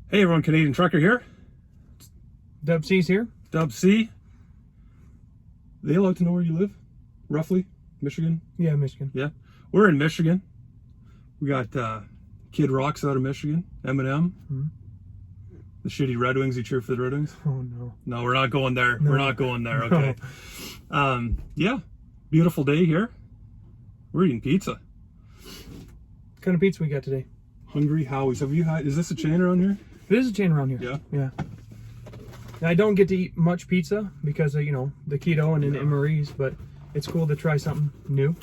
Hey everyone, Canadian Trucker here. Dub C's here. Dub C. They allowed to know where you live? Roughly? Michigan? Yeah, Michigan. Yeah. We're in Michigan. We got Kid Rock's out of Michigan. Eminem. Hmm. The shitty Red Wings. You cheer for the Red Wings? Oh no. No, we're not going there. No. We're not going there, No. okay. Yeah. Beautiful day here. We're eating pizza. What kind of pizza we got today? Hungry Howie's. Have you had, is this a chain around here? It is a chain around here. Yeah. Yeah. Now, I don't get to eat much pizza because of, the keto and Yeah. Marie's, but it's cool to try something new.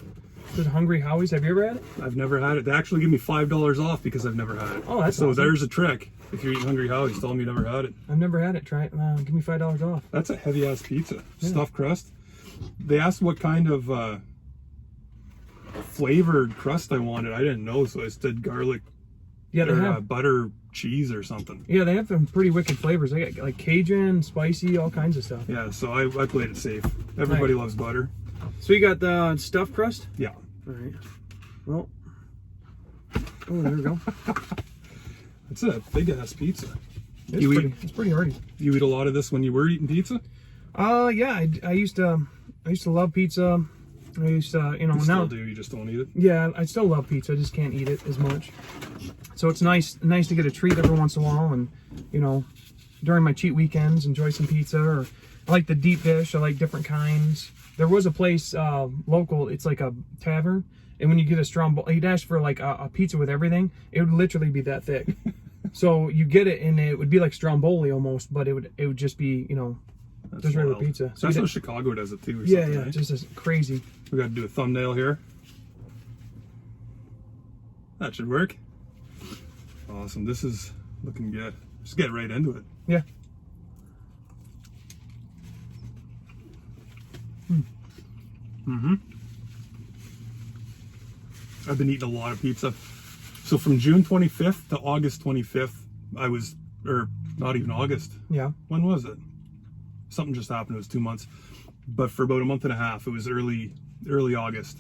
This is Hungry Howie's. Have you ever had it? I've never had it. They actually give me $5 off because I've never had it. Oh, that's so awesome. there's a trick. If you're eating Hungry Howie's, tell them you never had it. I've never had it. Try it. Give me $5 off. That's a heavy ass pizza. Yeah. Stuffed crust. They asked what kind of flavored crust I wanted. I didn't know, so I just did garlic Yeah, they or have. butter cheese or something. Yeah, they have some pretty wicked flavors. They got like Cajun, spicy, all kinds of stuff. Yeah, so I played it safe. Everybody loves butter. So you got the stuffed crust? Yeah. All right. Well. Oh, there we go. It's a big ass pizza. It's pretty hearty. You eat a lot of this when you were eating pizza? Yeah, I used to love pizza. I used to, You now. still do, you just don't eat it? Yeah, I still love pizza. I just can't eat it as much. So it's nice to get a treat every once in a while, and during my cheat weekends, enjoy some pizza. Or I like the deep dish. I like different kinds. There was a place local. It's like a tavern, and when you get a Stromboli, you'd ask for like a pizza with everything. It would literally be that thick. So you get it, and it would be like Stromboli almost, but it would just be That's just regular wild. pizza. So That's how Chicago does it too. Or yeah, something, yeah, eh? just as crazy. We got to do a thumbnail here. That should work. Awesome. This is looking good. Just get right into it. Yeah. I've been eating a lot of pizza. So from June 25th to August 25th, or not even August. Yeah. When was it? Something just happened. It was 2 months. But for about a month and a half, it was early August.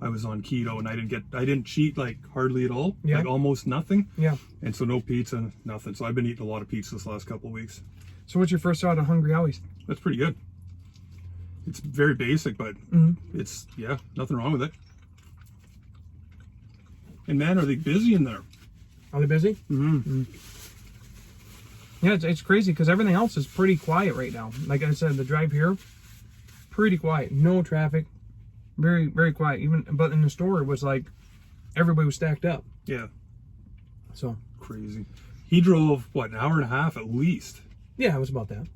I was on keto and I didn't cheat like hardly at all. Yeah. Like almost nothing. Yeah. And so no pizza, nothing. So I've been eating a lot of pizza this last couple of weeks. So what's your first thought on Hungry Howie's? That's pretty good. It's very basic, but it's, yeah, nothing wrong with it. And man, are they busy in there? Are they busy? Yeah, it's crazy because everything else is pretty quiet right now. Like I said, the drive here, pretty quiet. No traffic. Very, very quiet. But in the store, it was like everybody was stacked up. Yeah. So Crazy. He drove, what, an hour and a half at least yeah, it was about that.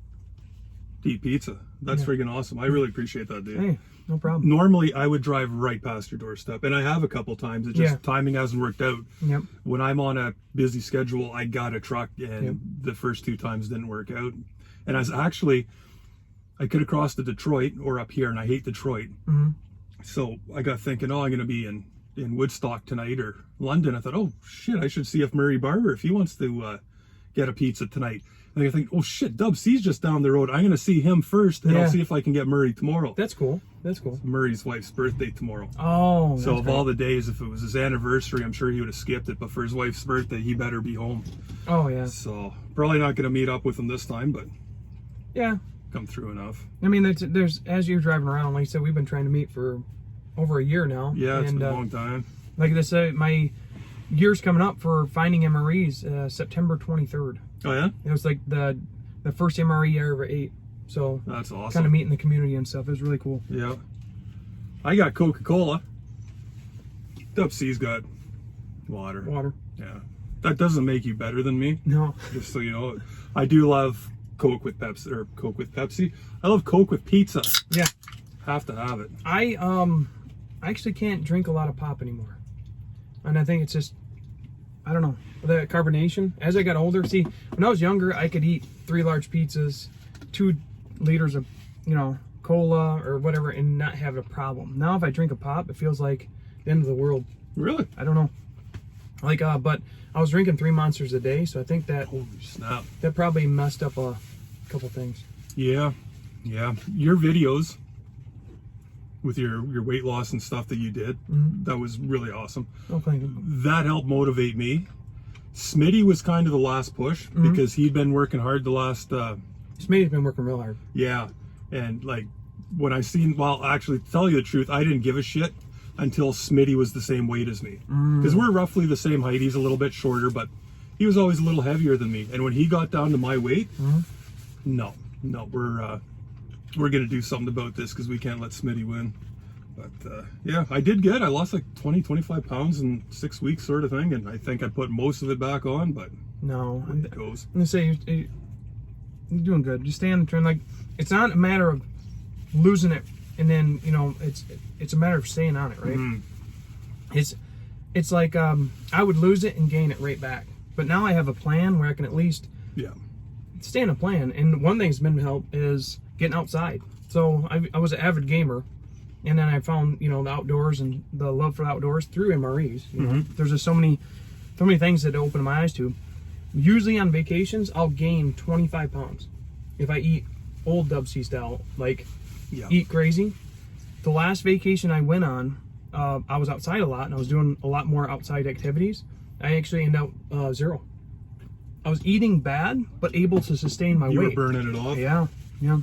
to eat pizza. That's Yeah. freaking awesome. I really appreciate that, dude. Hey, no problem. Normally, I would drive right past your doorstep, and I have a couple times. It just, Yeah. timing hasn't worked out. Yep. When I'm on a busy schedule, I got a truck, and Yep. the first 2 times didn't work out. And I could have crossed to Detroit or up here, and I hate Detroit. So I got thinking, I'm going to be in Woodstock tonight or London. I thought, oh shit, I should see if Murray Barber, if he wants to get a pizza tonight. And I think, oh shit, Dub C's just down the road. I'm going to see him first, and Yeah. I'll see if I can get Murray tomorrow. That's cool. That's cool. Murray's wife's birthday tomorrow. Oh, So that's of all the days, if it was his anniversary, I'm sure he would have skipped it. But for his wife's birthday, he better be home. oh yeah, So probably not going to meet up with him this time, but yeah. come through enough. I mean, there's as you're driving around, like I said, we've been trying to meet for over a year now. Yeah, it's and, been a long time. Like I said, my year's coming up for finding MREs September 23rd. Oh yeah, It was like the first MRE I ever ate. So that's awesome. kind of meeting the community and stuff. It was really cool. Yeah. I got Coca-Cola. Dub C's got water. Water. Yeah. That doesn't make you better than me, No. just so you know. I do love Coke with Pepsi, or Coke with Pepsi. I love Coke with pizza. Yeah. Have to have it. I actually can't drink a lot of pop anymore. And I think it's just, I don't know, the carbonation. As I got older, see, when I was younger, I could eat 3 large pizzas, 2 liters of, cola or whatever, and not have a problem. Now, if I drink a pop, it feels like the end of the world. Really? I don't know. Like, but I was drinking 3 Monsters a day, so I think that Holy snap. that probably messed up a couple things. Yeah. Yeah. Your videos with your weight loss and stuff that you did, that was really awesome. Oh, thank you. That helped motivate me Smitty was kind of the last push because he'd been working hard the last. Smitty's been working real hard. Yeah, and like when I seen, well, actually, to tell you the truth, I didn't give a shit until Smitty was the same weight as me, because we're roughly the same height. He's a little bit shorter, but he was always a little heavier than me. And when he got down to my weight, no, we're gonna do something about this because we can't let Smitty win. But yeah, I did good. I lost like 25 pounds in 6 weeks, sort of thing, and I think I put most of it back on. But no, it goes. I'm gonna say you're doing good. Just stay on the trend. Like, it's not a matter of losing it and then, you know, it's a matter of staying on it, right? It's like I would lose it and gain it right back. But now I have a plan where I can at least stay on a plan. And one thing that's been help is getting outside. So I was an avid gamer, and then I found, you know, the outdoors and the love for the outdoors through MREs. You know, there's just so many things that open my eyes to. Usually on vacations, I'll gain 25 pounds if I eat old WC style, like eat crazy. The last vacation I went on, I was outside a lot and I was doing a lot more outside activities. I actually ended up 0. I was eating bad, but able to sustain my weight. You were burning it off? Yeah.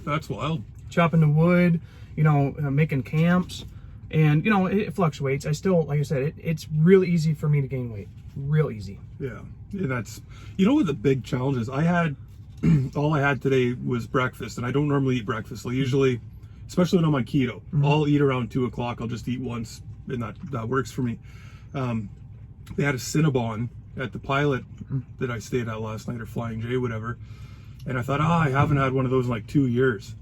That's wild. Chopping the wood, you know, making camps, and, you know, it fluctuates. I still, like I said, it's real easy for me to gain weight. Real easy. Yeah, that's, you know what the big challenge is? I had, all I had today was breakfast, and I don't normally eat breakfast. Like usually, especially when I'm on keto, I'll eat around 2 o'clock. I'll just eat once, and that works for me. They had a Cinnabon at the Pilot that I stayed at last night, or Flying J, whatever. And I thought, I haven't had one of those in like 2 years.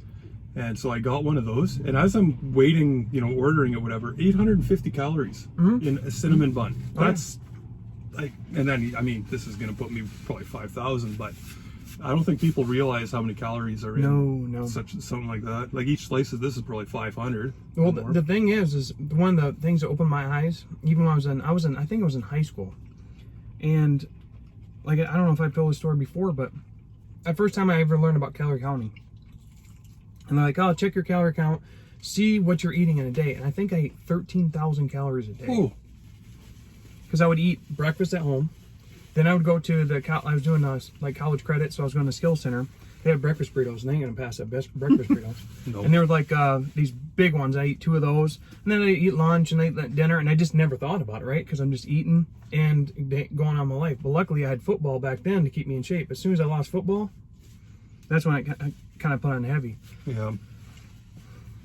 And so I got one of those. And as I'm waiting, you know, ordering it, whatever, 850 calories in a cinnamon bun. That's like, and then, I mean, this is going to put me probably 5,000, but I don't think people realize how many calories are in something like that. Like each slice of this is probably 500. Well, the thing is one of the things that opened my eyes, even when I think I was in high school. And like, I don't know if I've told this story before, but the first time I ever learned about calorie counting, and they're like, oh, check your calorie count, see what you're eating in a day. And I think I ate 13,000 calories a day. Because I would eat breakfast at home. Then I would go to I was doing like college credit, so I was going to Skill Center. They had breakfast burritos, and they ain't going to pass that breakfast burritos. And they were like these big ones. I eat 2 of those. And then I eat lunch and I eat dinner, and I just never thought about it, right? Because I'm just eating and going on my life. But luckily I had football back then to keep me in shape. As soon as I lost football, that's when I kind of put on heavy. Yeah.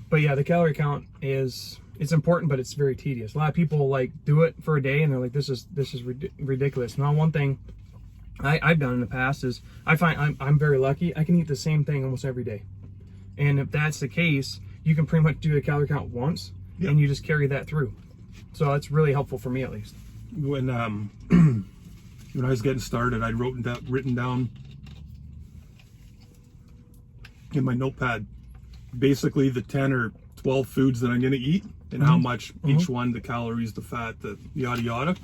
But yeah, the calorie count it's important, but it's very tedious. A lot of people like do it for a day and they're like, this is ridiculous. Now, one thing I've done in the past is I find I'm very lucky. I can eat the same thing almost every day. And if that's the case, you can pretty much do the calorie count once and you just carry that through. So that's really helpful for me, at least. When when I was getting started, I'd written down in my notepad basically the 10 or 12 foods that I'm going to eat and how much each one, the calories, the fat, the yada yada.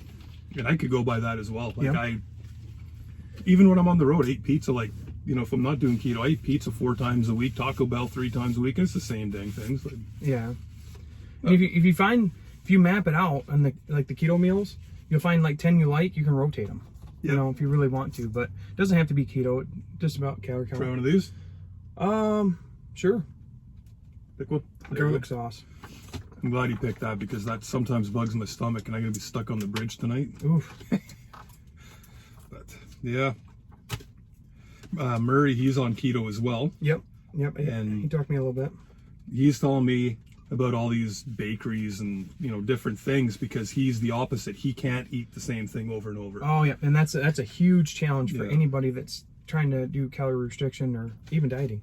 And I could go by that as well. Like even when I'm on the road, I eat pizza. Like, you know, if I'm not doing keto, I eat pizza 4 times a week, Taco Bell 3 times a week. And it's the same dang things. Like, yeah. If you map it out on the keto meals, you'll find like 10 you like, you can rotate them. You know, if you really want to, but it doesn't have to be keto. Just about calorie count. Try one of these? Sure. Pick one. Garlic sauce. I'm glad you picked that because that sometimes bugs my stomach and I'm going to be stuck on the bridge tonight. Oof. But, yeah. Murray, he's on keto as well. Yep. And he talked to me a little bit. He's telling me about all these bakeries and, you know, different things because he's the opposite. He can't eat the same thing over and over. Oh, yeah. And that's a huge challenge for anybody that's trying to do calorie restriction or even dieting.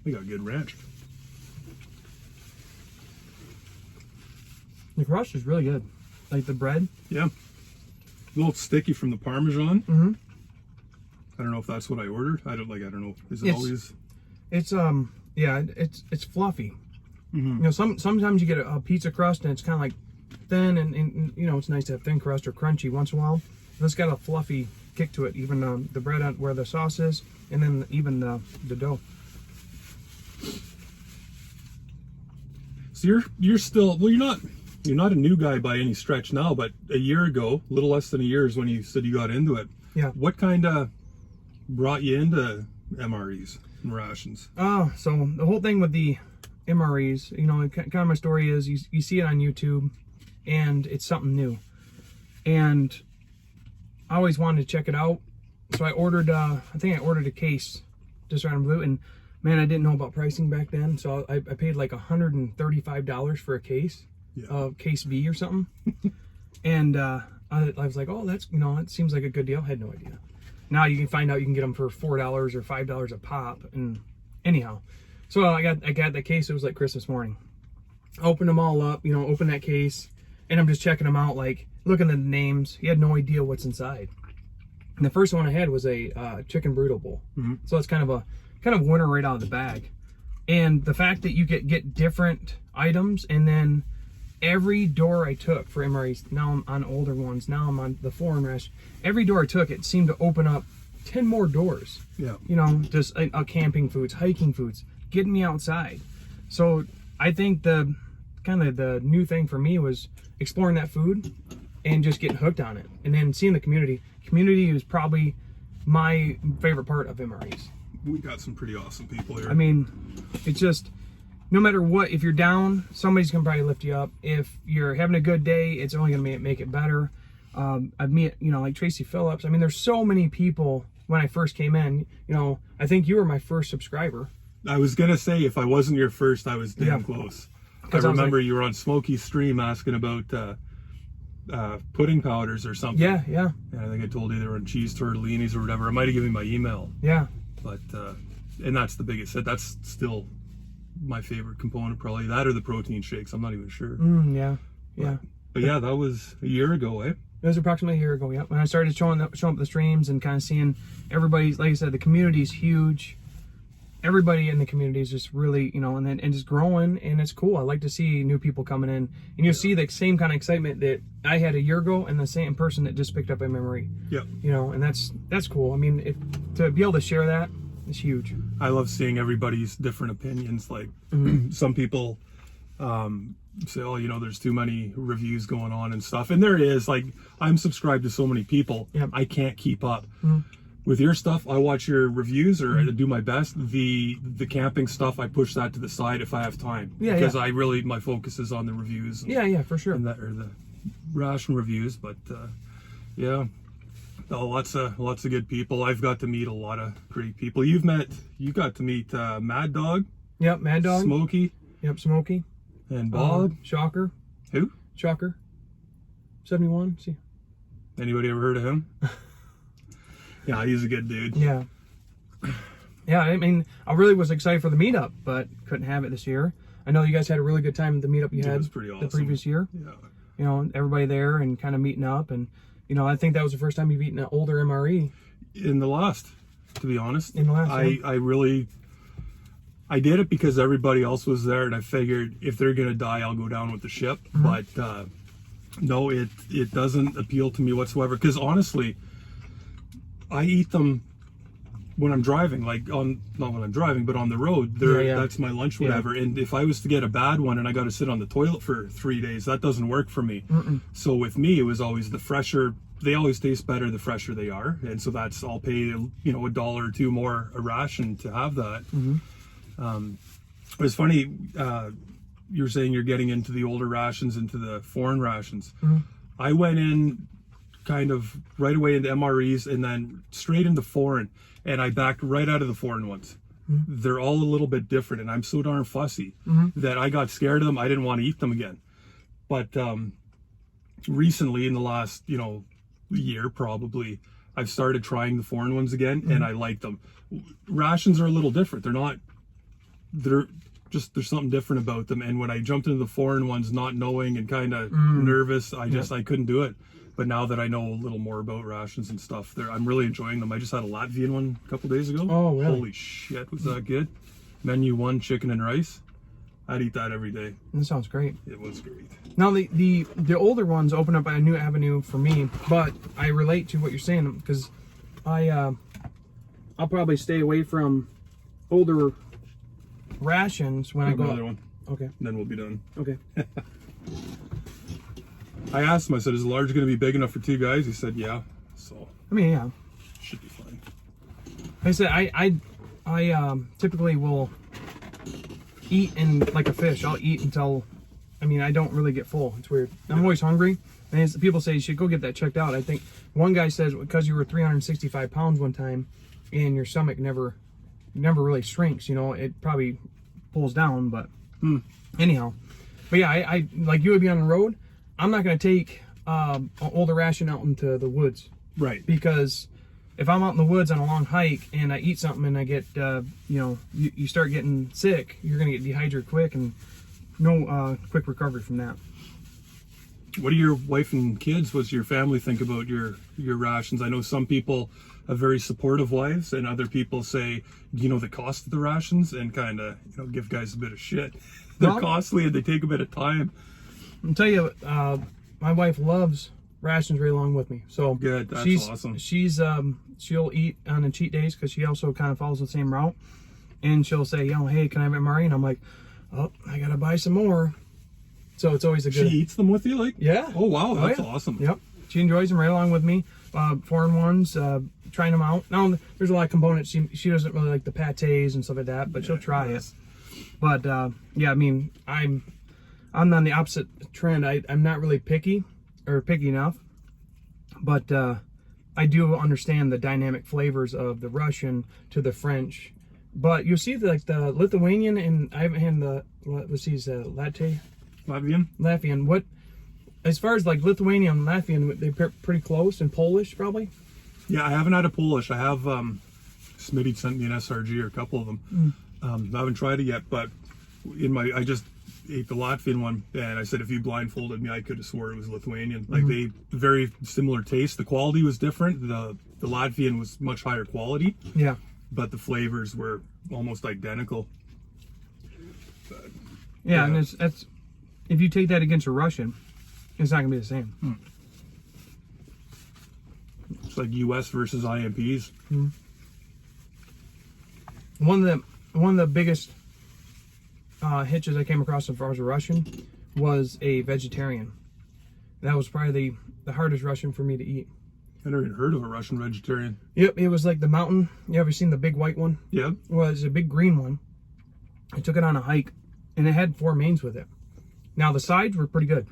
We got good ranch. The crust is really good. Like the bread. Yeah. A little sticky from the Parmesan. I don't know if that's what I ordered. I don't know. Is it always? It's it's fluffy. You know, sometimes you get a pizza crust and it's kind of like thin and you know, it's nice to have thin crust or crunchy once in a while. But it's got a fluffy kick to it. Even the bread where the sauce is, and then even the dough. So you're still, well, you're you're not a new guy by any stretch now, but a year ago, a little less than a year is when you said you got into it. Yeah. What kind of brought you into MREs and rations? Oh, so the whole thing with the MREs, you know, kind of my story is you see it on YouTube and it's something new. And I always wanted to check it out. So I ordered, I think I ordered a case just right on blue. And man, I didn't know about pricing back then. So I paid like $135 for a case, case B or something. And I was like, oh, that's, you know, it seems like a good deal. I had no idea. Now you can find out you can get them for $4 or $5 a pop. And anyhow, so I got that case. It was like Christmas morning. Opened them all up, you know, open that case, and I'm just checking them out, like looking at the names. You had no idea what's inside. And the first one I had was a chicken burrito bowl. Mm-hmm. So it's kind of winner right out of the bag. And the fact that you get different items, and then every door I took for MREs, now I'm on older ones, now I'm on the foreign ration. Every door I took, it seemed to open up 10 more doors. Yeah. You know, just camping foods, hiking foods, getting me outside. So I think the new thing for me was exploring that food and just getting hooked on it. And then seeing the community. Community is probably my favorite part of MREs. We got some pretty awesome people here. I mean, it's just, no matter what, if you're down, somebody's gonna probably lift you up. If you're having a good day, it's only gonna make it better. I've met, you know, like Tracy Phillips. I mean, there's so many people. When I first came in, you know, I think you were my first subscriber. I was gonna say, if I wasn't your first, I was damn close. I remember you were on Smokey's stream asking about pudding powders or something. Yeah. And I think I told you they were on cheese tortellinis or whatever. I might have given you my email. Yeah. But and that's the biggest. That's still my favorite component, probably that or the protein shakes. I'm not even sure. Yeah. But yeah, that was a year ago, eh? It was approximately a year ago. Yeah, when I started showing up the streams and kind of seeing everybody. Like I said, the community is huge. Everybody in the community is just really, you know, and just growing, and it's cool. I like to see new people coming in, and you'll see the same kind of excitement that I had a year ago, and the same person that just picked up a memory. Yeah. You know, and that's cool. I mean, to be able to share that is huge. I love seeing everybody's different opinions. Like some people say, oh, you know, there's too many reviews going on and stuff, and there is. Like, I'm subscribed to so many people, I can't keep up. With your stuff, I watch your reviews or I do my best. The camping stuff, I push that to the side if I have time. Because I really, my focus is on the reviews. And, for sure. And or the ration reviews, but lots of good people. I've got to meet a lot of great people. You got to meet Mad Dog. Yep, Mad Dog. Smokey. Yep, Smokey. And Bob. Shocker. Who? Shocker. 71. See. Anybody ever heard of him? Yeah, he's a good dude. Yeah. Yeah, I mean, I really was excited for the meetup, but couldn't have it this year. I know you guys had a really good time at the meetup you had. It was pretty awesome. The previous year. Yeah. You know, everybody there and kind of meeting up, and you know, I think that was the first time you've eaten an older MRE. In the last, to be honest. In the last. I did it because everybody else was there, and I figured if they're gonna die, I'll go down with the ship. But no, it doesn't appeal to me whatsoever. Because honestly, I eat them when I'm driving, like not when I'm driving, but on the road. That's my lunch, whatever. And if I was to get a bad one and I got to sit on the toilet for 3 days, that doesn't work for me. So with me, it was always the fresher. They always taste better the fresher they are, and so I'll pay, you know, $1 or $2 more a ration to have that. It was funny. You're saying you're getting into the older rations, into the foreign rations. I went in kind of right away into MREs and then straight into foreign, and I backed right out of the foreign ones. They're all a little bit different, and I'm so darn fussy that I got scared of them. I didn't want to eat them again. But recently, in the last, you know, year probably, I've started trying the foreign ones again, and I like them. Rations are a little different. There's something different about them. And when I jumped into the foreign ones, not knowing and kind of nervous, I couldn't do it. But now that I know a little more about rations and stuff, I'm really enjoying them. I just had a Latvian one a couple days ago. Oh, really? Holy shit, was that good? Menu 1, chicken and rice. I'd eat that every day. That sounds great. It was great. Now, the older ones open up a new avenue for me, but I relate to what you're saying, because I'll probably stay away from older rations when I go. Another one. Okay. Then we'll be done. Okay. I asked him, I said, is a large going to be big enough for 2 guys? He said, yeah. So, I mean, yeah. should be fine. Like I said, I typically will eat in like a fish. I'll eat until, I mean, I don't really get full. It's weird. I'm always hungry. And people say you should go get that checked out. I think one guy says because you were 365 pounds one time and your stomach never really shrinks, you know, it probably pulls down, but anyhow. But yeah, I like you would be on the road. I'm not going to take an older ration out into the woods. Right. Because if I'm out in the woods on a long hike and I eat something and I get, you know, you start getting sick, you're going to get dehydrated quick and no quick recovery from that. What do your wife and kids, what's your family think about your rations? I know some people have very supportive wives and other people say, do you know the cost of the rations? And kind of, you know, give guys a bit of shit. They're costly and they take a bit of time. I'll tell you, my wife loves rations right along with me. So good, that's awesome. She'll eat on the cheat days because she also kind of follows the same route. And she'll say, you know, hey, can I have MRE? And I'm like, oh, I got to buy some more. So it's always a good... She eats them with you, like? Yeah. Oh, wow, that's awesome. Yep. She enjoys them right along with me. Foreign ones, trying them out. Now, there's a lot of components. She doesn't really like the pates and stuff like that, but she'll try it. But, yeah, I mean, I'm on the opposite trend. I'm not really picky enough. But I do understand the dynamic flavors of the Russian to the French. But you'll see like the Lithuanian and I haven't had the, what's these, Latvian. What, as far as like Lithuanian and Latvian, they're pretty close, and Polish probably? Yeah, I haven't had a Polish. I have, Smitty sent me an SRG or a couple of them. I haven't tried it yet, but I just ate the Latvian one, and I said if you blindfolded me, I could have swore it was Lithuanian. Like they very similar taste. The quality was different. The Latvian was much higher quality. Yeah. But the flavors were almost identical. But, yeah, and it's if you take that against a Russian, it's not gonna be the same. It's like US versus IMPs. One of the biggest hitches I came across as far as a Russian was a vegetarian. That was probably the hardest Russian for me to eat. I never even heard of a Russian vegetarian. Yep, it was like the mountain. You ever seen the big white one? Yeah. Well, it's a big green one. I took it on a hike, and it had 4 mains with it. Now, the sides were pretty good.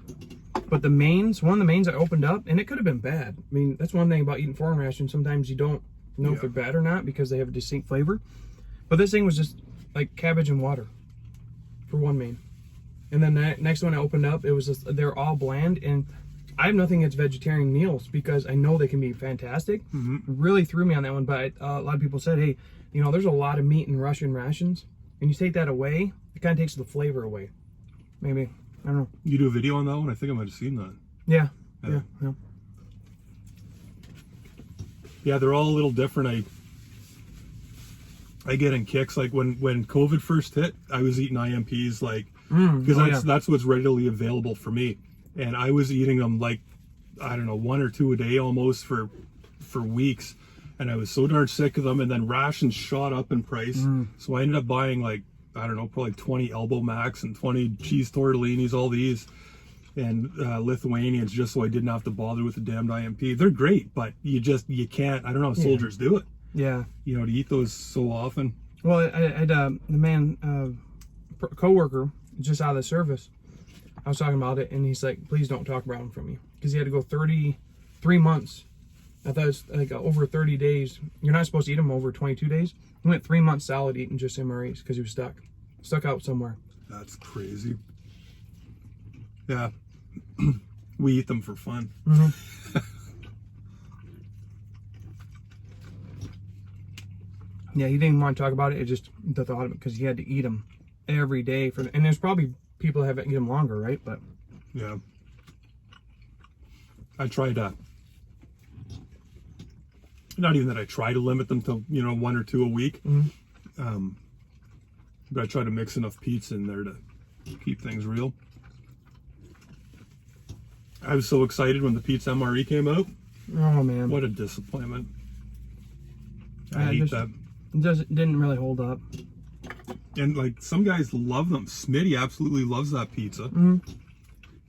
But the mains, one of the mains I opened up, and it could have been bad. I mean, that's one thing about eating foreign rations. Sometimes you don't know if they're bad or not because they have a distinct flavor. But this thing was just like cabbage and water for one main. And then that next one I opened up, it was just, they're all bland. And I have nothing against vegetarian meals because I know they can be fantastic. Really threw me on that one. But a lot of people said, hey, you know, there's a lot of meat in Russian rations. And you take that away, it kind of takes the flavor away. Maybe. I don't know. You do a video on that one? I think I might have seen that. Yeah. Yeah, they're all a little different. I get in kicks. Like when COVID first hit, I was eating IMPs like because that's what's readily available for me. And I was eating them like, I don't know, 1 or 2 a day almost for weeks. And I was so darn sick of them. And then rations shot up in price. So I ended up buying like, I don't know, probably 20 Elbow Macs and 20 cheese tortellinis, all these. And Lithuanians, just so I didn't have to bother with the damned IMP. They're great, but you can't, I don't know how soldiers do it. Yeah. You know, to eat those so often. Well, I had the man, co-worker, just out of the service. I was talking about it, and he's like, please don't talk about them from me. Because he had to go 33 months. I thought it was like over 30 days. You're not supposed to eat them over 22 days. He went 3 months solid eating just MREs because he was stuck out somewhere. That's crazy. Yeah. We eat them for fun. Yeah, he didn't even want to talk about it. It just the thought of it because he had to eat them every day and there's probably people that haven't eaten them longer, right? But yeah, I try to. Not even that I try to limit them to 1 or 2 a week, but I try to mix enough pizza in there to keep things real. I was so excited when the pizza MRE came out. Oh man, what a disappointment! I hate that. Didn't really hold up. And like some guys love them. Smitty absolutely loves that pizza, and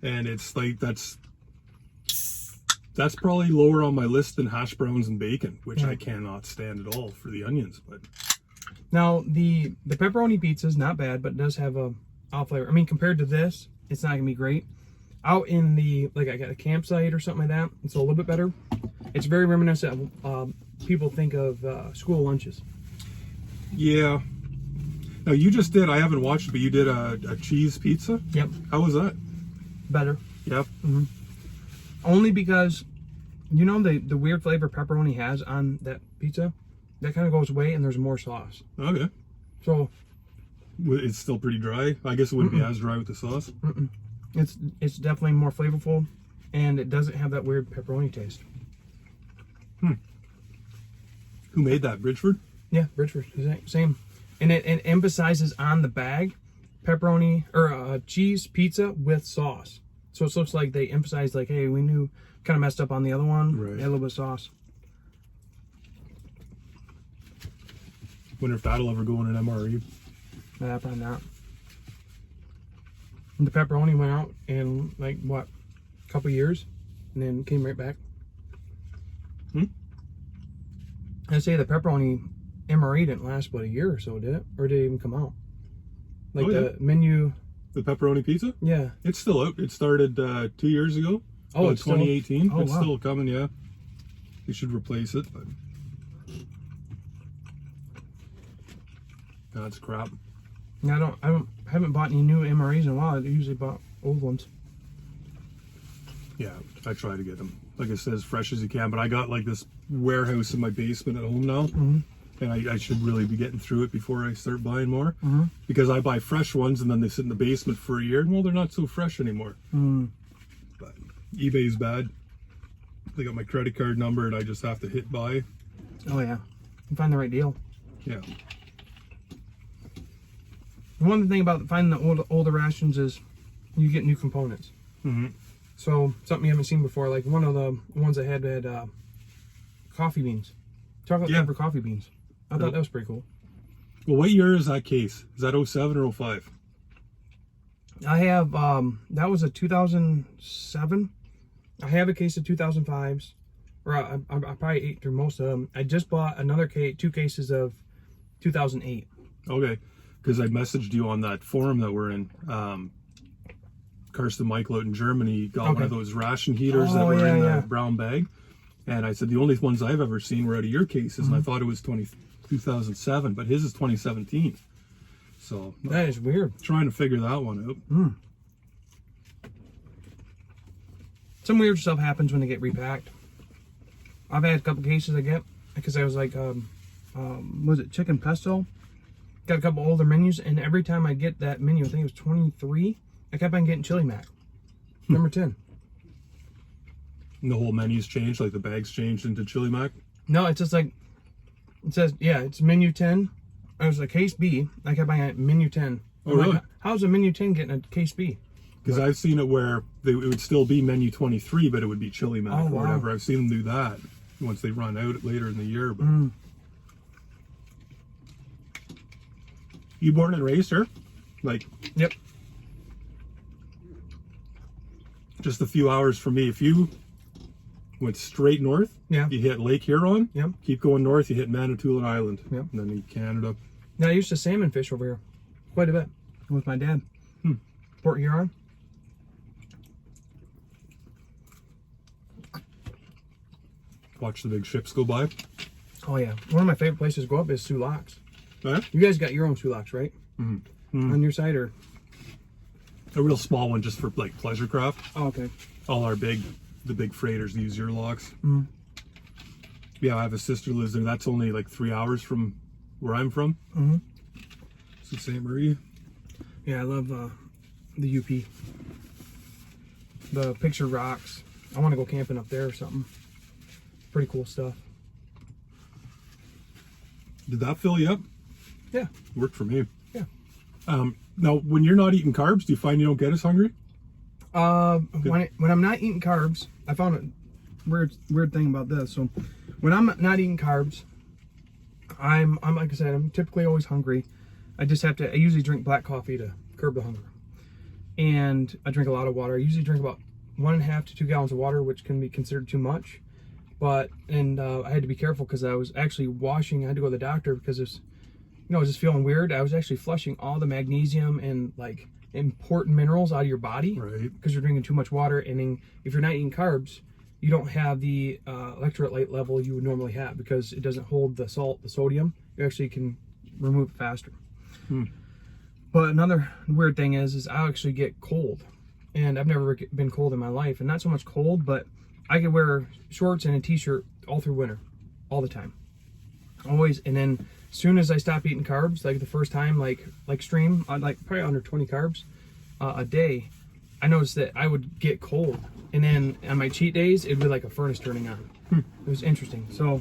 it's like that's That's probably lower on my list than hash browns and bacon, which Yeah. I cannot stand at all for the onions. But Now, the pepperoni pizza is not bad, but it does have a off flavor. I mean, compared to this, it's not gonna be great. Out in the, like, I got a campsite or something like that, it's a little bit better. It's very reminiscent of people think of school lunches. yeah. Now you just did, I haven't watched it, but you did a cheese pizza? Yep. How was that? Better. Yep. Only because, you know, the weird flavor pepperoni has on that pizza, that kind of goes away and there's more sauce. Okay. So It's still pretty dry. I guess it wouldn't be as dry with the sauce. it's definitely more flavorful, and it doesn't have that weird pepperoni taste. Who made that? Bridgeford? Yeah, Bridgeford, same. And it emphasizes on the bag pepperoni or cheese pizza with sauce. So it looks like they emphasize, like, hey, we knew, kind of messed up on the other one. Right. Add a little bit of sauce. Wonder if that'll ever go in an MRE. Nah, probably not. And the pepperoni went out in, like, what, a couple years, and then came right back. I'd say the pepperoni MRE didn't last but a year or so, did it? Or did it even come out? Like the menu. The pepperoni pizza? Yeah. It's still out. It started 2 years ago. Oh, it's 2018. Oh, it's wow. still coming, yeah. You should replace it, but that's crap. Yeah, I haven't bought any new MREs in a while. I usually bought old ones. Yeah, I try to get them, like I said, as fresh as you can. But I got like this warehouse in my basement at home now, and I should really be getting through it before I start buying more. Because I buy fresh ones and then they sit in the basement for a year, and well, they're not so fresh anymore. But eBay's bad. They got my credit card number, and I just have to hit buy. Oh yeah, you find the right deal. Yeah. One thing about finding the older rations is you get new components. So something you haven't seen before, like one of the ones I had coffee beans, chocolate covered coffee beans. I thought that was pretty cool. Well, what year is that case? Is that 07 or 05? I have that was a 2007. I have a case of 2005s, or I probably ate through most of them. I just bought another two cases of 2008. Okay, because I messaged you on that forum that we're in. Karsten Michael out in Germany got one of those ration heaters that were in the brown bag. And I said, the only ones I've ever seen were out of your cases, and I thought it was 2007, but his is 2017. So That is weird. trying to figure that one out. Some weird stuff happens when they get repacked. I've had a couple cases I get, because I was like, was it chicken pesto? Got a couple older menus, and every time I get that menu, I think it was 23, I kept on getting chili mac. Number 10. And the whole menu's changed, like the bag's changed into chili mac. No, it's just like, it says, yeah, it's menu 10. It was a case B. I kept buying it menu 10. Oh, really? Like, how's a menu 10 getting a case B? Because I've seen it where it would still be menu 23, but it would be chili mac or whatever. I've seen them do that once they run out later in the year. But you born and raised here? Like, Yep. just a few hours from me. If you went straight north, Yeah. you hit Lake Huron. Yep. Keep going north, you hit Manitoulin Island. Yep. And then you Canada. Now, I used to salmon fish over here quite a bit with my dad. Port Huron. Watch the big ships go by. Oh, yeah. One of my favorite places to go up is Sioux Locks. Yeah? You guys got your own Sioux Locks, right? On your side, or? A real small one just for like pleasure craft. Oh, okay. All the big freighters use your locks. Yeah, I have a sister who lives there. That's only like 3 hours from where I'm from. So St. Marie. Yeah, I love the UP. The picture rocks. I want to go camping up there or something. Pretty cool stuff. Did that fill you up? Yeah. Worked for me. Yeah. Now, when you're not eating carbs, do you find you don't get as hungry? When I'm not eating carbs, I found a weird thing about this. So when I'm not eating carbs, I'm like I said, I'm typically always hungry. I usually drink black coffee to curb the hunger. And I drink a lot of water. I usually drink about 1.5 to 2 gallons of water, which can be considered too much. But I had to be careful because I was actually washing. I had to go to the doctor because it's, I was just feeling weird. I was actually flushing all the magnesium and like important minerals out of your body, Right. Because you're drinking too much water. And then if you're not eating carbs, you don't have the electrolyte level you would normally have because it doesn't hold the salt, the sodium. You actually can remove it faster. But another weird thing is I actually get cold, and I've never been cold in my life, and not so much cold, but I can wear shorts and a t-shirt all through winter, all the time, always. And then as soon as I stop eating carbs, like the first time, like extreme, like probably under 20 carbs a day, I noticed that I would get cold, and then on my cheat days, it'd be like a furnace turning on. It was interesting. So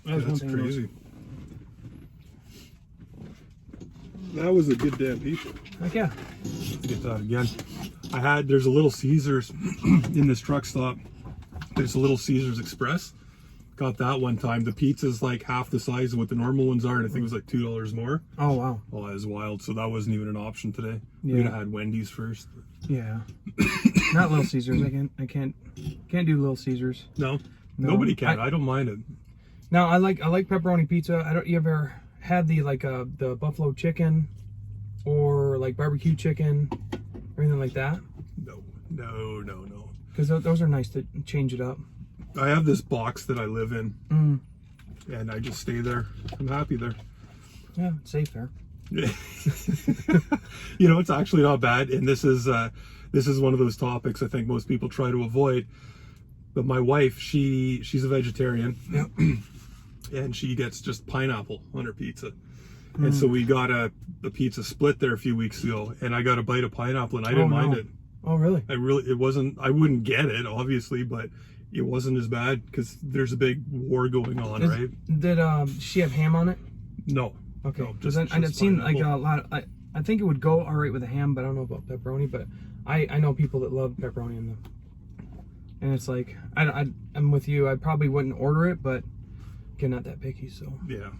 That's crazy. That was a good damn pizza. Like, yeah. Get that again. There's a Little Caesars in this truck stop. There's a Little Caesars Express. Got that one time. The pizza's like half the size of what the normal ones are, and I think it was like $2 more. Oh, wow. Oh, that was wild. So that wasn't even an option today. Yeah. We could have had Wendy's first. Yeah. Not Little Caesars. I can't do Little Caesars. No. Nobody can. I don't mind it. No, I like pepperoni pizza. You ever had the buffalo chicken or like barbecue chicken or anything like that? No. Because those are nice to change it up. I have this box that I live in, and I just stay there. I'm happy there. Yeah, it's safe there. It's actually not bad, and this is one of those topics I think most people try to avoid. But my wife, she's a vegetarian. Yep. And she gets just pineapple on her pizza. And so we got a pizza split there a few weeks ago, and I got a bite of pineapple, and I didn't mind it. Oh, really? I wouldn't get it, obviously, but it wasn't as bad because there's a big war going on, right? Did she have ham on it? No. Okay. No, I've seen like pineapple. a lot. I think it would go all right with a ham, but I don't know about pepperoni. But I know people that love pepperoni in them, and it's like I'm with you. I probably wouldn't order it, but again, not that picky. So Yeah.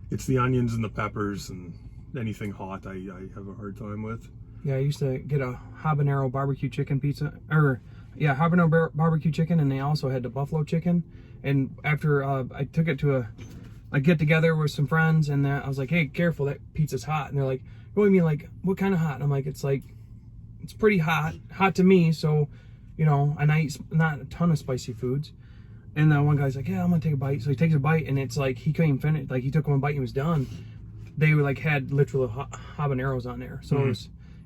It's the onions and the peppers and anything hot I have a hard time with. yeah, I used to get a habanero barbecue chicken pizza, habanero barbecue chicken, and they also had the buffalo chicken. And after I took it to a get together with some friends, and I was like, "Hey, careful, that pizza's hot." And they're like, "What do you mean? Like, what kind of hot?" And I'm like, "It's pretty hot to me." So, and I eat not a ton of spicy foods. And then one guy's like, "Yeah, I'm gonna take a bite." So he takes a bite, and it's like he couldn't even finish. Like he took one bite and he was done. They were like had literal habaneros on there, so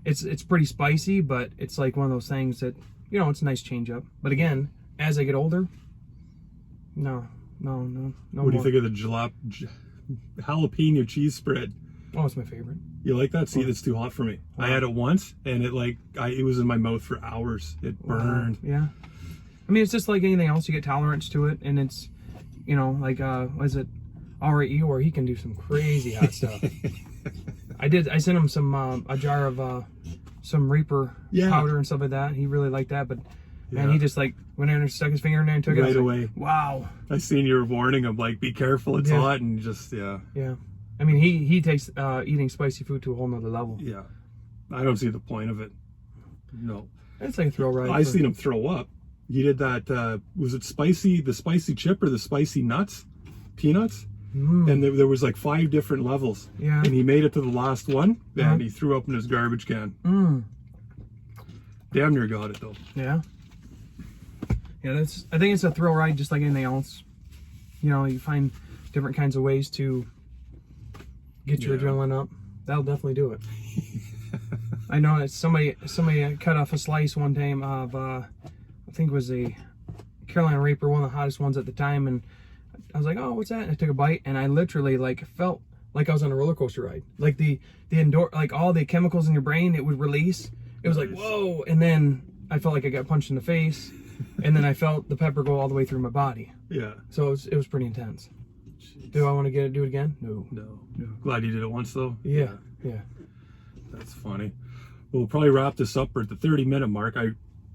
it's pretty spicy, but it's like one of those things that it's a nice change up. But again, as I get older, no. What do you think of the jalapeno cheese spread? Oh, it's my favorite. You like that? See, it's too hot for me. Wow. I had it once, and it was in my mouth for hours. It burned. Wow. Yeah. I mean, it's just like anything else. You get tolerance to it, and it's, like, what is it? Alright, Eeyore, he can do some crazy hot stuff. I sent him a jar of some Reaper powder and stuff like that. He really liked that, but man, he just like went in and stuck his finger in there and took it right away. Wow. I seen you were warning him, like, be careful, it's hot, and just Yeah. I mean, he takes eating spicy food to a whole nother level. Yeah. I don't see the point of it. No. It's like a thrill ride. I seen him throw up. He did that, was it the spicy chip or the spicy nuts? Peanuts? And there was like 5 different levels. Yeah. And he made it to the last one, and he threw up in his garbage can. Damn near got it, though. Yeah. Yeah, I think it's a thrill ride just like anything else. You find different kinds of ways to get your adrenaline up. That'll definitely do it. I know it's somebody cut off a slice one time of I think it was a Carolina Reaper, one of the hottest ones at the time, and I was like, "Oh, what's that?" And I took a bite, and I literally felt like I was on a roller coaster ride. Like all the chemicals in your brain, it would release. It was like, whoa, and then I felt like I got punched in the face, and then I felt the pepper go all the way through my body. Yeah. So it was pretty intense. Jeez. Do I want to do it again? No. Glad you did it once, though. Yeah. That's funny. We'll probably wrap this up. We're at the 30-minute mark. I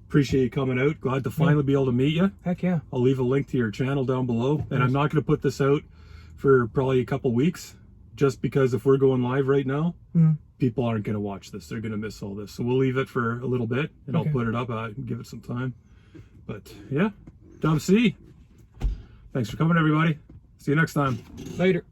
appreciate you coming out. Glad to finally be able to meet you. Heck yeah. I'll leave a link to your channel down below. And I'm not going to put this out for probably a couple weeks, just because if we're going live right now, people aren't going to watch this. They're going to miss all this. So we'll leave it for a little bit, and Okay. I'll put it up and give it some time. But yeah, Dub C. Thanks for coming, everybody. See you next time. Later.